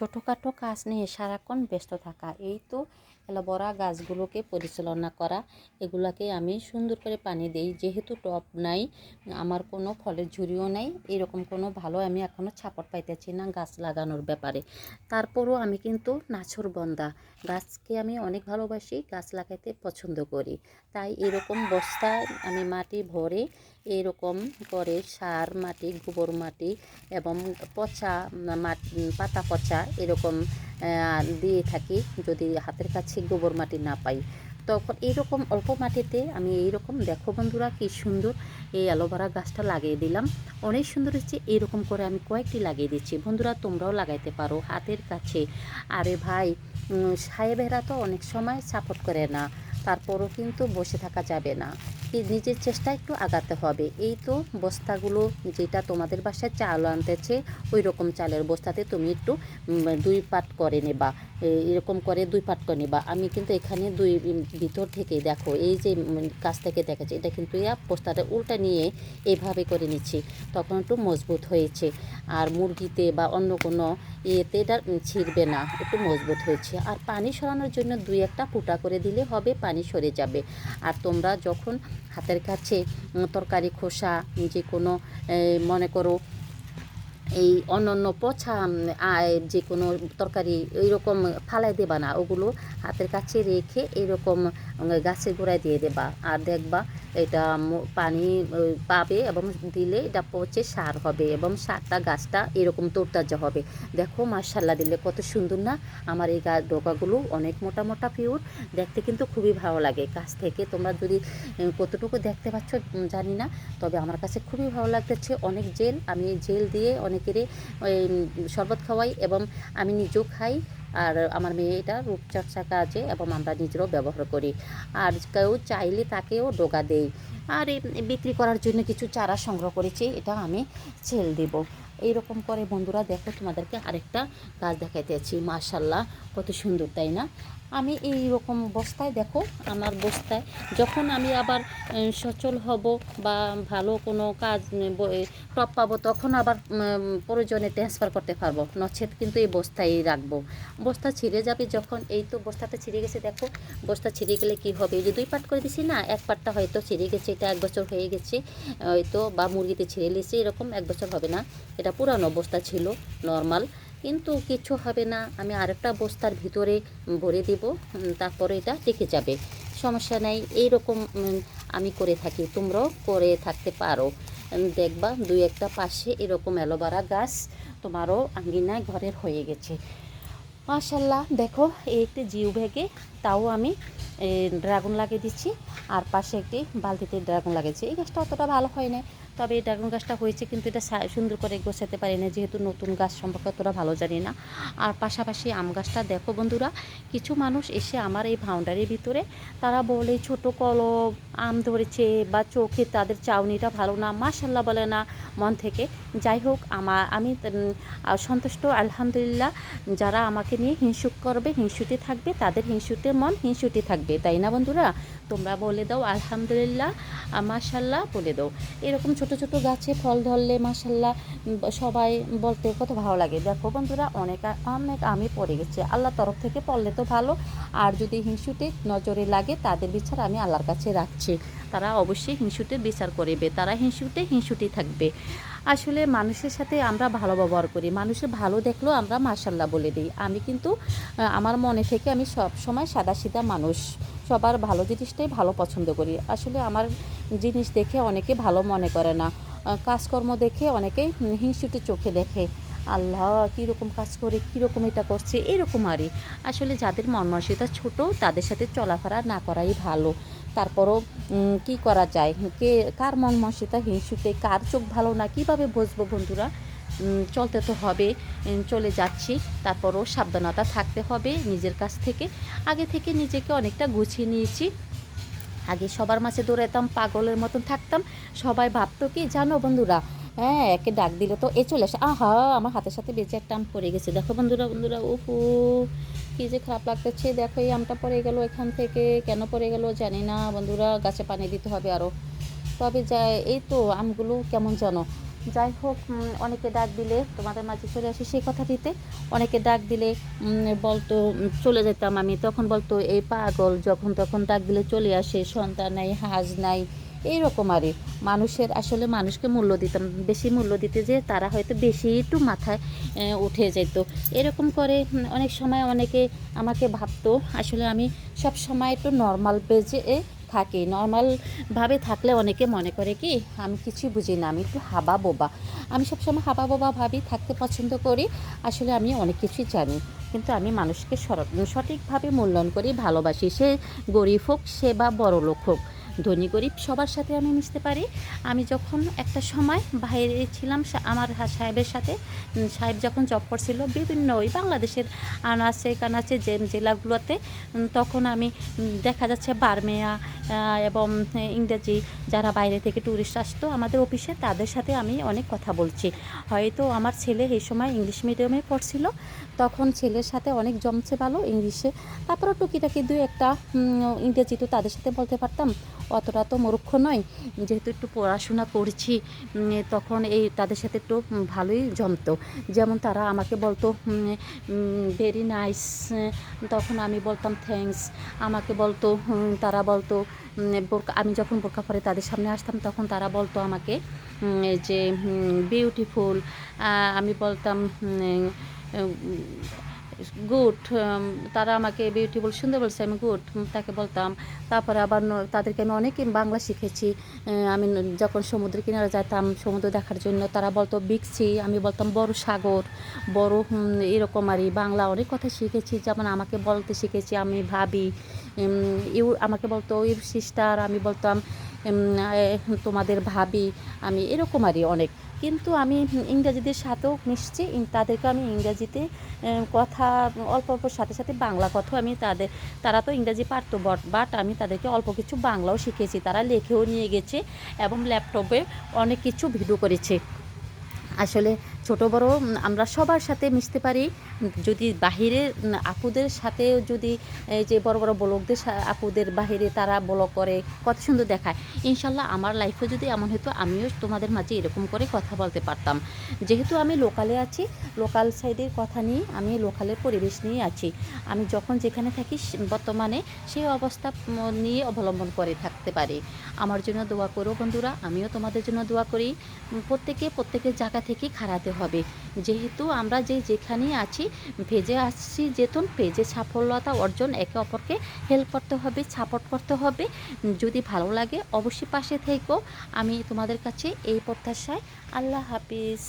ছোটোখাটো কাজ নিয়ে সারাক্ষণ ব্যস্ত থাকা, এই তো অ্যালোভেরা গাছগুলোকে পরিচালনা করা। এগুলাকে আমি সুন্দর করে পানি দিই, যেহেতু টব নাই, আমার কোনো ফলের ঝুড়িও নাই, এরকম কোনো ভালো আমি এখনও ছাপট পাইতেছি না গাছ লাগানোর ব্যাপারে। তারপরও আমি কিন্তু নাছোড়বান্দা, গাছকে আমি অনেক ভালোবাসি, গাছ লাগাইতে পছন্দ করি। তাই এরকম বস্তায় আমি মাটি ভরে এরকম করে সার মাটি, গোবর মাটি এবং পচা মাটি, পাতা পচা এরকম দিয়ে থাকি। যদি হাতের কাছে গোবর মাটি না পাই, তখন এইরকম অল্প মাটিতে আমি এইরকম, দেখো বন্ধুরা কি সুন্দর এই অ্যালোভেরা গাছটা লাগিয়ে দিলাম, অনেক সুন্দর হচ্ছে। এইরকম করে আমি কয়েকটি লাগিয়ে দিচ্ছি। বন্ধুরা তোমরাও লাগাইতে পারো হাতের কাছে। আরে ভাই, সাহেবেরা তো অনেক সময় সাপোর্ট করে না, তারপরও কিন্তু বসে থাকা যাবে না, নিজের চেষ্টা একটু আগাতে হবে। এই তো বস্তাগুলো, যেটা তোমাদের বাসায় চাল আনতেছে ওই রকম চালের বস্তাতে তুমি একটু 2 পাট করে নেবা, এরকম করে 2 পাট করে নেবা। আমি কিন্তু এখানে ভিতর থেকে দেখো, এই যে কাছ থেকে দেখাচ্ছে, এটা কিন্তু বস্তাটা উল্টা নিয়ে এইভাবে করে নিচ্ছি, তখন একটু মজবুত হয়েছে। আর মুরগিতে বা অন্য কোনো ইয়েতে এটা ছিঁড়বে না, একটু মজবুত হয়েছে। আর পানি সরানোর জন্য 2-1টা ফুটা করে দিলে হবে, পানি সরে যাবে। আর তোমরা যখন হাতের কাছে তরকারি খোসা, যে কোনো মনে করো এই অন্য পচা যে কোনো তরকারি এইরকম ফালাই দেবা না, ওগুলো হাতের কাছে রেখে এরকম গাছের গোড়ায় দিয়ে দেবা। আর দেখবা এটা পানি পাবে এবং দিলে এটা পচে সার হবে এবং সারটা গাছটা এরকম তরতাজা হবে। দেখো মাশাআল্লাহ দিলে কত সুন্দর না আমার এই ডগাগুলো, অনেক মোটা মোটা পিওর, দেখতে কিন্তু খুবই ভালো লাগে। কাছ থেকে তোমরা যদি কতটুকু দেখতে পাচ্ছ জানি না, তবে আমার কাছে খুবই ভালো লাগতেছে। অনেক জেল, আমি জেল দিয়ে অনেকেরই শরবত খাওয়াই এবং আমি নিজেও খাই। আর আমার মেয়ে এটা রূপচর্চা কাজে এবং আমরা নিজেরাও ব্যবহার করি। আর কেউ চাইলে তাকেও ডোগা দেই। আর বিক্রি করার জন্য কিছু চারা সংগ্রহ করেছি, এটা আমি ছেল দেব। এইরকম করে বন্ধুরা দেখো, তোমাদেরকে আরেকটা গাছ দেখাইতেছি। মাশাআল্লাহ কত সুন্দর, তাই না? আমি এই রকম বস্তায়, দেখো আমার বস্তায়, যখন আমি আবার সচল হব বা ভালো কোনো কাজ টপ পাবো, তখন আবার প্রয়োজনে ট্রান্সফার করতে পারবো, নচেত কিন্তু এই বস্তায় রাখবো। বস্তা ছিঁড়ে যাবে যখন, এই তো বস্তাটা ছিঁড়ে গেছে, দেখো বস্তা ছিঁড়ে গেলে কি হবে, এই যে 2 পাট করে দিছি না, 1 পাটটা হয়তো ছিঁড়ে গেছে, এটা 1 বছর হয়ে গেছে হয়তো, বা মুরগিতে ছিঁড়ে নিয়েছে, এরকম 1 বছর হবে না, এটা পুরানো বস্তা ছিল নর্মাল, কিন্তু কিছু হবে না। আমি আরেকটা বস্তার ভিতরে ভরে দেব, তারপরে এটা টিকে যাবে, সমস্যা নেই। এইরকম আমি করে থাকি, তোমরাও করে থাকতে পারো। দেখবা 2-1টা পাশে এরকম অ্যালোভেরা গাছ তোমারও আঙ্গিনায় ঘরের হয়ে গেছে। মাশাআল্লাহ দেখো, এই একটি জিও ব্যাগে তাও আমি ড্রাগন লাগিয়ে দিচ্ছি, আর পাশে একটি বালতিতে ড্রাগন লাগিয়েছি। এই গাছটা অতটা ভালো হয় না, তবে এই ড্রাগন গাছটা হয়েছে, কিন্তু এটা সুন্দর করে গোছাতে পারি না, যেহেতু নতুন গাছ সম্পর্কে অতটা ভালো জানি না। আর পাশাপাশি আম গাছটা দেখো বন্ধুরা, কিছু মানুষ এসে আমার এই বাউন্ডারির ভিতরে তারা বলে ছোট কলম আম ধরেছে বা চোখে তাদের চাউনিটা ভালো না, মাশাআল্লাহ বলে না মন থেকে। যাই হোক, আমি সন্তুষ্ট আলহামদুলিল্লাহ। যারা আমাকে নিয়ে হিংসুক করবে, হিংসুটি থাকবে, তাদের হিংসুটের মন হিংসুটি থাকবে, তাই না বন্ধুরা? তোমরা বলে দাও আলহামদুলিল্লাহ, মাশাআল্লাহ বলে দাও। এরকম ছোট ছোট গাছে ফল ধরলে মাশাআল্লাহ সবাই বলতে কত ভালো লাগে। দেখো বন্ধুরা, অনেক অনেক আমি পড়ে গেছে, আল্লাহর তরফ থেকে পড়লে তো ভালো, আর যদি হিংসুটে নজরে লাগে তাদের বিচার আমি আল্লাহর কাছে রাখছি, তারা অবশ্যই হিংসুটের বিচার করবে, তারা হিংসুটে হিংসুটি থাকবে। আসলে মানুষের সাথে আমরা ভালো ব্যবহার করি, মানুষের ভালো দেখলেও আমরা মাশাআল্লাহ বলে দিই। আমি কিন্তু আমার মনে থেকে আমি সব সময় সাদাসিধা মানুষ, সবার ভালো জিনিসটাই ভালো পছন্দ করি। আসলে আমার জিনিস দেখে অনেকে ভালো মনে করে না, কাজকর্ম দেখে অনেকেই হিংসুটে চোখে দেখে, আল্লাহ কীরকম কাজ করে, কীরকম এটা করছে, এরকম আরই। আসলে যাদের মন মানসিকতা ছোটো, তাদের সাথে চলাফেরা না করাই ভালো। তারপরও কি করা যায়, কার মন মানসিকতা হিংসুটে, কার চোখ ভালো না, কীভাবে বুঝবো বন্ধুরা? চলতে তো হবে, চলে যাচ্ছি, তারপরও সাবধানতা থাকতে হবে নিজের কাছ থেকে। আগে থেকে নিজেকে অনেকটা গুছিয়ে নিয়েছি। আগে সবার মাঝে দৌড়াইতাম, পাগলের মতন থাকতাম, সবাই ভাবতো কি জানো বন্ধুরা, হ্যাঁ একে ডাক দিলে তো এ চলে আসে, আহা আমার হাতের সাথে বেঁচে একটা আম পড়ে গেছে, দেখো বন্ধুরা, বন্ধুরা ওহো কী যে খারাপ লাগতেছে। দেখো এই আমটা পড়ে গেল এখান থেকে, কেন পড়ে গেল জানি না বন্ধুরা, গাছে পানি দিতে হবে আরও। তবে যা এই তো আমগুলো কেমন জানো, যাই হোক, অনেকে ডাক দিলে তোমাদের মাঝে চলে আসি সেই কথাটিতে। অনেকে ডাক দিলে বলতো চলে যেতাম আমি, তখন বলতো এই পাগল, যখন তখন ডাক দিলে চলে আসে, সন্তান নাই, হাজ নাই, এইরকম আরই। মানুষের আসলে মানুষকে মূল্য দিতাম, বেশি মূল্য দিতে যে তারা হয়তো বেশি একটু মাথায় উঠে যেত, এরকম করে অনেক সময় অনেকে আমাকে ভাবতো আসলে আমি সব সময় একটু নর্মাল বেজে থাকি। নর্মালভাবে থাকলে অনেকে মনে করে কি আমি কিছুই বুঝি না, আমি একটু হাবা বোবা। আমি সবসময় হাবা বোবা ভাবি, থাকতে পছন্দ করি। আসলে আমি অনেক কিছুই জানি, কিন্তু আমি মানুষকে সঠিকভাবে মূল্যায়ন করি, ভালোবাসি। সে গরিব হোক, সে বা বড়লোক হোক, ধনী গরিব সবার সাথে আমি মিশতে পারি। আমি যখন একটা সময় বাইরে ছিলাম আমার সাহেবের সাথে, সাহেব যখন জব করছিল বিভিন্ন ওই বাংলাদেশের আনাচে কানাচে জেলাগুলোতে, তখন আমি দেখা যাচ্ছে বার্মিয়া এবং ইংরেজি যারা বাইরে থেকে ট্যুরিস্ট আসতো আমাদের অফিসে, তাদের সাথে আমি অনেক কথা বলছি। হয়তো আমার ছেলে এই সময় ইংলিশ মিডিয়ামে পড়ছিল, তখন ছেলের সাথে অনেক জমছে ভালো ইংলিশে। তারপরে টুকিটাকি দুই একটা ইংরেজি তো তাদের সাথে বলতে পারতাম, অতটা তো মূর্খ নয়, যেহেতু একটু পড়াশোনা করছি, তখন এই তাদের সাথে একটু ভালোই জমতো। যেমন তারা আমাকে বলতো ভেরি নাইস, তখন আমি বলতাম থ্যাঙ্কস। আমাকে বলতো তারা বলতো আমি যখন বোরকা পরে তাদের সামনে আসতাম, তখন তারা বলতো আমাকে যে বিউটিফুল। আমি বলতাম গুড। তারা আমাকে বিউটিফুল সুন্দর বলছে, আমি গুড তাকে বলতাম। তারপরে আবার তাদেরকে আমি অনেক বাংলা শিখেছি। আমি যখন সমুদ্রের কিনারে যেতাম সমুদ্র দেখার জন্য, তারা বলতো বিগ সি, আমি বলতাম বড় সাগর, বড় এরকম আরই। বাংলা অনেক কথা শিখেছি, যেমন আমাকে বলতে শিখেছি আমি ভাবি, আমাকে বলতো ইউর সিস্টার, আমি বলতাম তোমাদের ভাবি, আমি এরকম আরই অনেক। কিন্তু আমি ইংরাজিদের সাথেও মিশছি, তাদেরকে আমি ইংরাজিতে কথা অল্প অল্প সাথে সাথে বাংলা কথাও আমি তারা তো ইংরাজি পারতো, বাট আমি তাদেরকে অল্প কিছু বাংলাও শিখেছি। তারা লেখেও নিয়ে গেছে এবং ল্যাপটপে অনেক কিছু ভিডিও করেছে। আসলে ছোট বড় আমরা সবার সাথে মিশতে পারি। যদি বাহিরের আপুদের সাথেও যদি এই যে বড় বড় ব্লগদের আপুদের বাহিরে তারা ব্লগ করে কত সুন্দর দেখায়, ইনশাল্লাহ আমার লাইফে যদি এমন হতো আমিও তোমাদের মাঝে এরকম করে কথা বলতে পারতাম। যেহেতু আমি লোকালে আছি, লোকাল সাইডের কথা নিয়ে, আমি লোকালের পরিবেশ নিয়ে আছি, আমি যখন যেখানে থাকি বর্তমানে সেই অবস্থা নিয়ে অবলম্বন করে থাকতে পারি। আমার জন্য দোয়া করো বন্ধুরা, আমিও তোমাদের জন্য দোয়া করি। প্রত্যেকের জায়গা থেকে খাড়াতে হবে। যেহেতু আমরা যেখানেই আছি, ভেজে আসছি যেতুন পেজে সাফল্যতা অর্জন, একে অপরকে হেল্প করতে হবে, সাপোর্ট করতে হবে। যদি ভালো লাগে অবশ্যই পাশে থেকো, আমি তোমাদের কাছে এই প্রত্যাশায়। আল্লাহ হাফিজ।